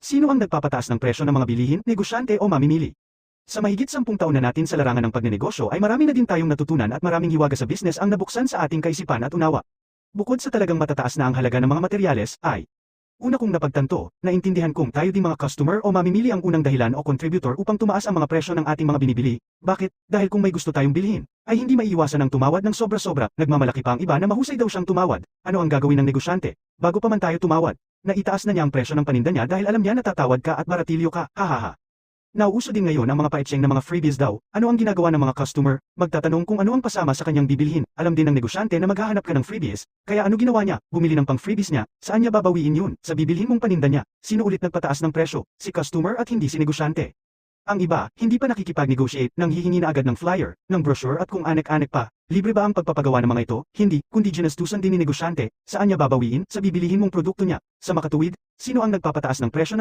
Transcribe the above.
Sino ang nagpapataas ng presyo ng mga bilihin, negosyante o mamimili? Sa mahigit 10 taon na natin sa larangan ng pagnenegosyo ay marami na din tayong natutunan at maraming hiwaga sa business ang nabuksan sa ating kaisipan at unawa. Bukod sa talagang matataas na ang halaga ng mga materyales, ay una kong napagtanto, naintindihan kong tayo din mga customer o mamimili ang unang dahilan o contributor upang tumaas ang mga presyo ng ating mga binibili. Bakit? Dahil kung may gusto tayong bilhin, ay hindi maiiwasan ang tumawad ng sobra-sobra, nagmamalaki pa ang iba na mahusay daw siyang tumawad. Ano ang gagawin ng negosyante? Bago pa man tayo tumawad, naitaas na niya ang presyo ng paninda niya dahil alam niya na tatawad ka at baratilyo ka, hahaha. Nauuso din ngayon ang mga paetseng na mga freebies daw. Ano ang ginagawa ng mga customer? Magtatanong kung ano ang pasama sa kanyang bibilhin. Alam din ng negosyante na maghahanap ka ng freebies. Kaya ano ginawa niya? Bumili ng pang freebies niya. Saan niya babawiin yun? Sa bibilhin mong paninda niya. Sino ulit nagpataas ng presyo? Si customer at hindi si negosyante. Ang iba, hindi pa nakikipag-negotiate nang hihingi na agad ng flyer, ng brochure at kung anek-anek pa. Libre ba ang pagpapagawa ng mga ito? Hindi, kundi ginastusan din ni negosyante. Saan niya babawiin? Sa bibilihin mong produkto niya. Sa makatuwid, sino ang nagpapataas ng presyo ng